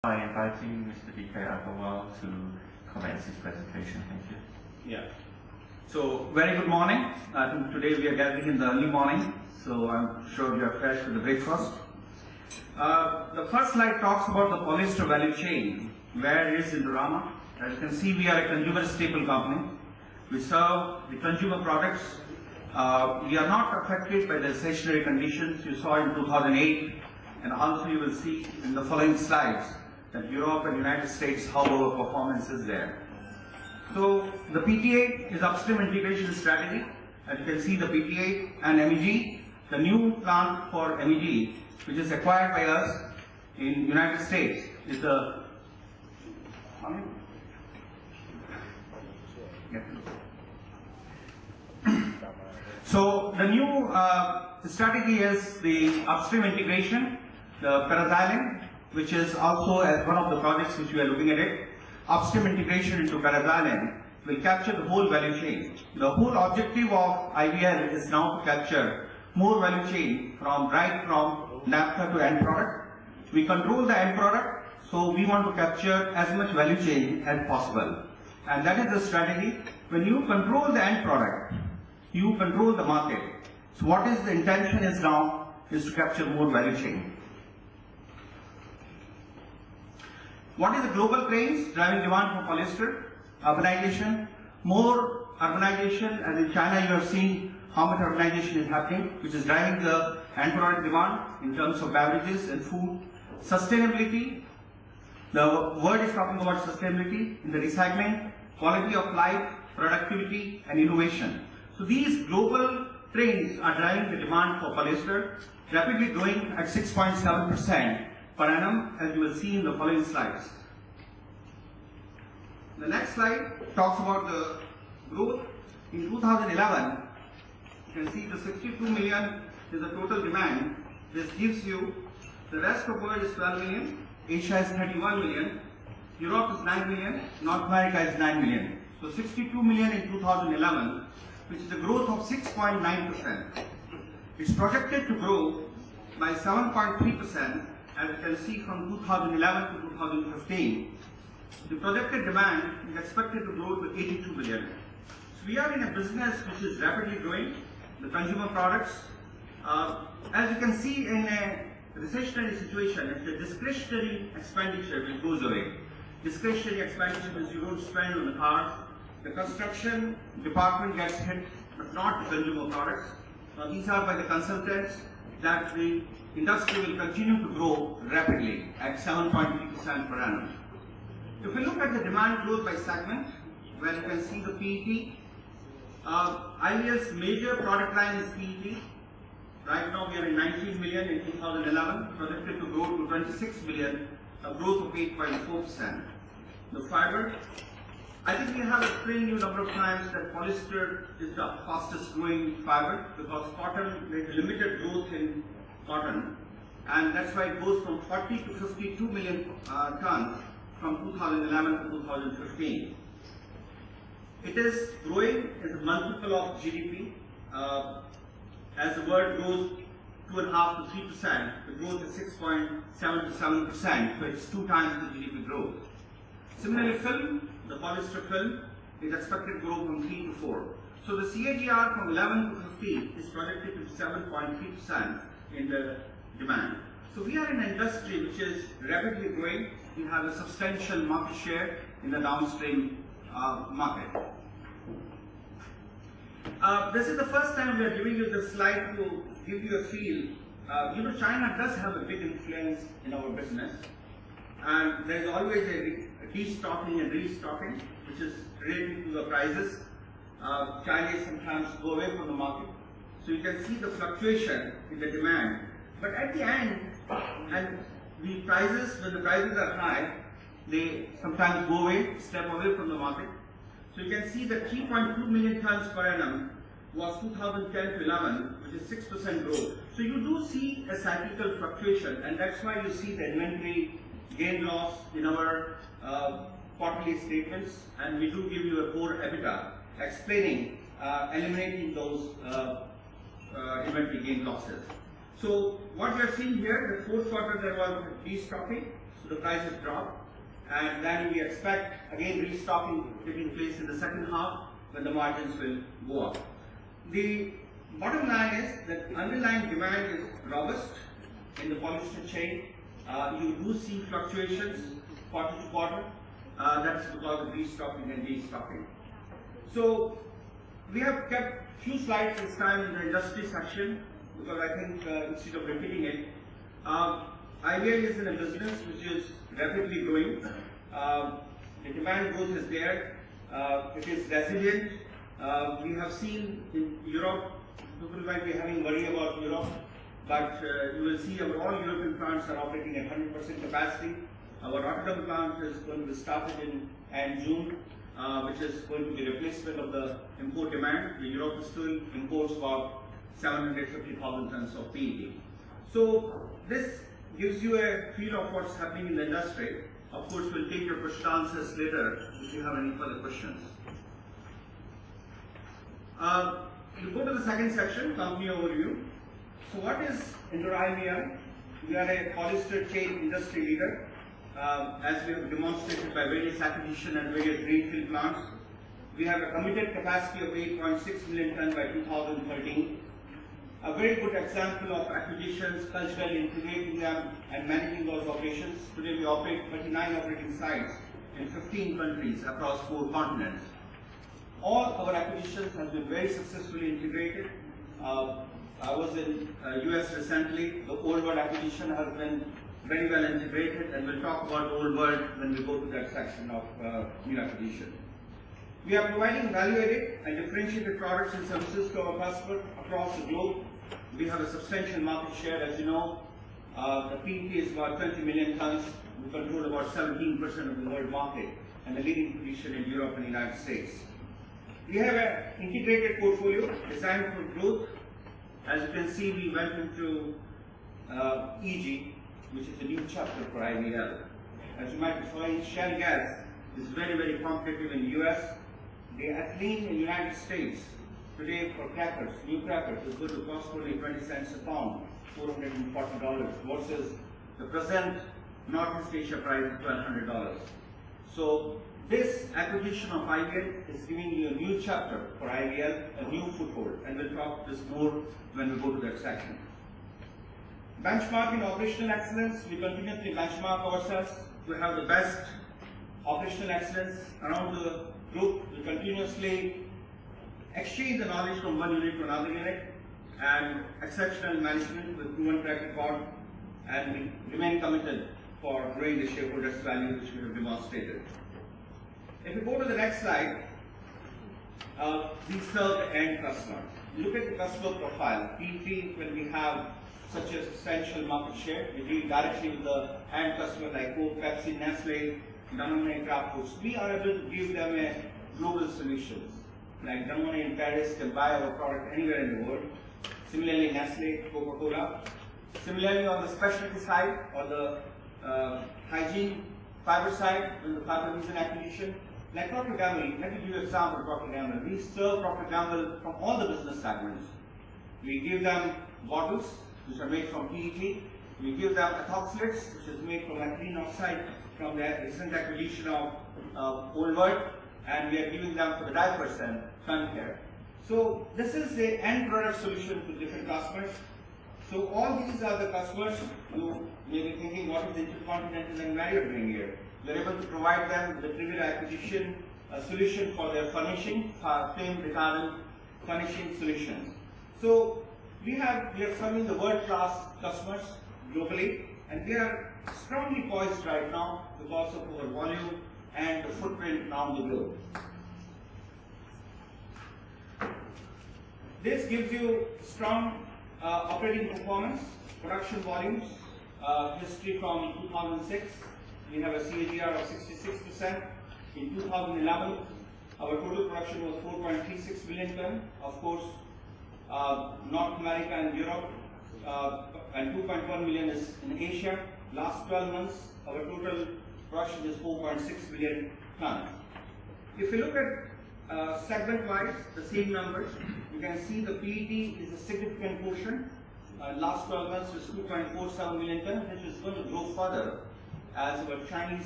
By inviting Mr. D.K. Agarwal to commence his presentation. Thank you. Yeah. So, very good morning. I think today we are gathering in the early morning, so I'm sure you are fresh with the breakfast. The first slide talks about the polyester value chain, where it is in the Rama. As you can see, we are a consumer staple company. We serve the consumer products. We are not affected by the recessionary conditions you saw in 2008, and also you will see in the following slides that Europe and United States, how our performance is there. So the PTA is upstream integration strategy. As you can see, the PTA and MEG, the new plant for MEG, which is acquired by us in United States, is the So the new strategy is the upstream integration, the paraxylene, which is also as one of the projects which we are looking at it. Upstream integration into paraxylene will capture the whole value chain. The whole objective of IVL is now to capture more value chain from naphtha to end product. We control the end product, so we want to capture as much value chain as possible. And that is the strategy. When you control the end product, you control the market. So what is the intention is now is to capture more value chain. What is the global trends driving demand for polyester? Urbanization, more urbanization, as in China you have seen how much urbanization is happening, which is driving the end product demand in terms of beverages and food. Sustainability, the word is talking about sustainability in the recycling, quality of life, productivity and innovation. So these global trends are driving the demand for polyester, rapidly growing at 6.7% per annum, as you will see in the following slides. The next slide talks about the growth. In 2011, you can see the 62 million is the total demand. This gives you the rest of the world is 12 million, Asia is 31 million, Europe is 9 million, North America is 9 million. So 62 million in 2011, which is a growth of 6.9%. It's projected to grow by 7.3%. As you can see from 2011 to 2015, the projected demand is expected to grow to 82 billion. So we are in a business which is rapidly growing, the consumer products. As you can see in a recessionary situation, if the discretionary expenditure which goes away, discretionary expenditure means you don't spend on the cars, the construction department gets hit, but not the consumer products. These are by the consultants that the industry will continue to grow rapidly at 7.3% per annum. If we look at the demand growth by segment, where you can see the PET, IVL's major product line is PET. Right now we are in 19 million in 2011, projected to grow to 26 billion, a growth of 8.4%. The fiber, I think we have explained you a number of times that polyester is the fastest growing fiber because cotton, there is limited growth in cotton, and that's why it goes from 40 to 52 million tons from 2011 to 2015. It is growing as a multiple of GDP. As the world grows 2.5 to 3%, the growth is 6.7 to 7%, so it's 2 times the GDP growth. Similarly, film, the polyester film, is expected to grow from 3 to 4. So the CAGR from 11 to 15 is projected to 7.3% in the demand. So we are in an industry which is rapidly growing. We have a substantial market share in the downstream market. This is the first time we are giving you this slide to give you a feel. China does have a big influence in our business, and there is always a destocking and restocking, which is related to the prices. Chinese sometimes go away from the market. So you can see the fluctuation in the demand. But at the end, and the prices, when the prices are high, they sometimes go away, step away from the market. So you can see that 3.2 million tons per annum was 2010 to 11, which is 6% growth. So you do see a cyclical fluctuation, and that's why you see the inventory gain loss in our quarterly statements, and we do give you a core EBITDA explaining, eliminating those inventory gain losses. So what we are seeing here, the fourth quarter there was destocking. So the prices drop, and then we expect again restocking taking place in the second half when the margins will go up. The bottom line is that underlying demand is robust in the polyester chain. You do see fluctuations quarter to quarter. That's because of restocking and destocking. So we have kept few slides this time in the industry section because I think instead of repeating it, IVL is in a business which is rapidly growing. The demand growth is there. It is resilient. We have seen in Europe, people might be having worry about Europe, but you will see all European plants are operating at 100% capacity. Our Rotterdam plant is going to be started in June, which is going to be replacement of the import demand. Europe still imports about 750,000 tons of PET. So this gives you a feel of what's happening in the industry. Of course, we'll take your question answers later if you have any further questions. You go to the second section, company overview. So what is IVL? We are a polyester chain industry leader, as we have demonstrated by various acquisition and various greenfield plants. We have a committed capacity of 8.6 million tons by 2013. A very good example of acquisitions, culturally integrating them and managing those operations. Today we operate 39 operating sites in 15 countries across 4 continents. All our acquisitions have been very successfully integrated. I was in US recently. The Old World acquisition has been very well integrated, and we'll talk about Old World when we go to that section of new acquisition. We are providing value-added and differentiated products and services to our customers across the globe. We have a substantial market share, as you know. The PET is about 20 million tons. We control about 17% of the world market and the leading position in Europe and the United States. We have an integrated portfolio designed for growth. As you can see, we went into EG, which is a new chapter for IVL. As you might be following, shale gas is very, very competitive in the US. The ethylene in the United States today for crackers, new crackers, is going to cost only 20 cents a pound, $440, versus the present Northeast Asia price of $1,200. So this acquisition of IVL is giving you a new chapter for IVL, a new foothold, and we'll talk this more when we go to that section. Benchmark in operational excellence, we continuously benchmark ourselves to have the best operational excellence around the group. We continuously exchange the knowledge from one unit to another unit, and exceptional management with proven track record, and we remain committed for growing the shareholders' value, which we have demonstrated. If we go to the next slide, we serve the end customer. Look at the customer profile. PET, when we have such a substantial market share, we deal directly with the end customer like Coke, Pepsi, Nestle, Danone, Kraft Foods. We are able to give them a global solutions. Like Danone in Paris can buy our product anywhere in the world. Similarly, Nestle, Coca-Cola. Similarly, on the specialty side or the hygiene fiber side, when the fiber is an acquisition, like Procter & Gamble, let me give you an example of Procter & Gamble. We serve Procter & Gamble from all the business segments. We give them bottles, which are made from PET. We give them ethoxylates, which is made from ethylene oxide from the recent acquisition of Old World, and we are giving them for the diapers and sun care. So this is the end product solution to different customers. So all these are the customers who may be thinking, what is Intercontinental and Marriott doing here? We are able to provide them with a trivial acquisition solution for their furnishing, flame retardant furnishing solutions. So we are serving the world-class customers globally, and we are strongly poised right now because of our volume and the footprint around the globe. This gives you strong operating performance, production volumes, history from 2006. We have a CAGR of 66%. In 2011, our total production was 4.36 million tons. Of course, North America and Europe, and 2.1 million is in Asia. Last 12 months, our total production is 4.6 million tons. If you look at segment-wise, the same numbers, you can see the PET is a significant portion. Last 12 months was 2.47 million tons, which is going to grow further as our Chinese